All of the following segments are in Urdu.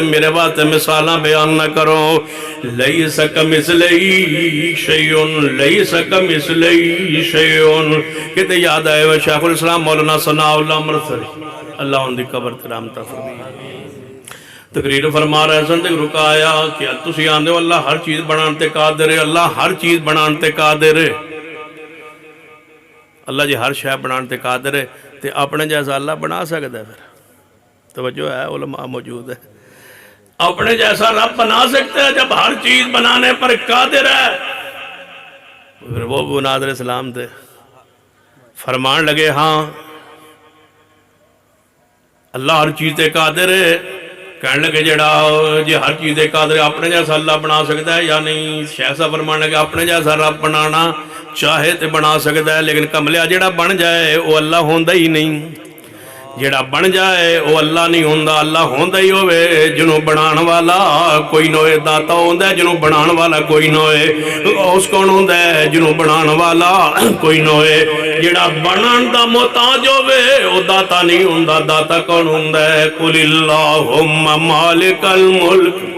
میرے واسطے مثالاں بیان نہ کرو لیس کمثلہ شیء لیس کمثلہ شیء کہتے یاد آئے وہ شیخ الاسلام مولانا ثناء اللہ مرسلی اللہ ان دی قبر ترامتا فرمائے تقریر فرما رہے سن دیکھ رکایا کہ تسی آندے ہو اللہ ہر چیز بنانتے قادر ہے اللہ ہر چیز بنانتے قادر ہے اللہ جی ہر شے بنانتے قادر ہے تے اپنے جیسا اللہ بنا سکتا ہے پھر توجہ ہے علماء موجود ہے اپنے جیسا رب بنا سکتا ہے جب ہر چیز بنانے پر قادر ہے پھر وہ ناظر اسلام تھے فرمان لگے ہاں اللہ ہر چیز تے قادر ہے کہنے لگے جڑا جی ہر چیز تے قادر ہے اپنے جیسا اللہ بنا سکتا ہے یا نہیں شیخ فرمان لگے اپنے جیسا رب بنانا چاہے تے بنا سکتا ہے لیکن کملیا جڑا بن جائے وہ اللہ ہوندہ ہی نہیں جڑا بن جائے وہ اللہ نہیں ہوندہ اللہ ہوندہ ہی ہوئے جنہوں بنان والا کوئی نوے داتا ہوندہ ہے جنہوں بنان والا کوئی نوے اس کون ہوندہ ہے جنہوں بنان والا کوئی نوے جڑا بنان دا محتاج ہوئے وہ داتا نہیں ہوندہ داتا کون ہوندہ ہے قل اللہم مالک الملک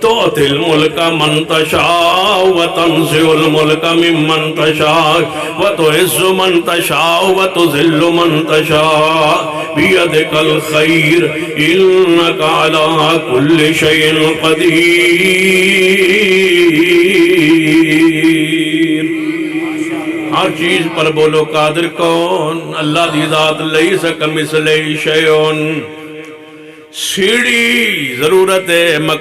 تؤتی الملک من تشاء وتنزع الملک ممن تشاء وتعز من تشاء وتذل من تشاء بیدک الخیر انک علی کل شیء قدیر ہر چیز پر بولو قادر کون اللہ دی ذات لیس کمثلہ شیء سیڑھی ضرورت ہے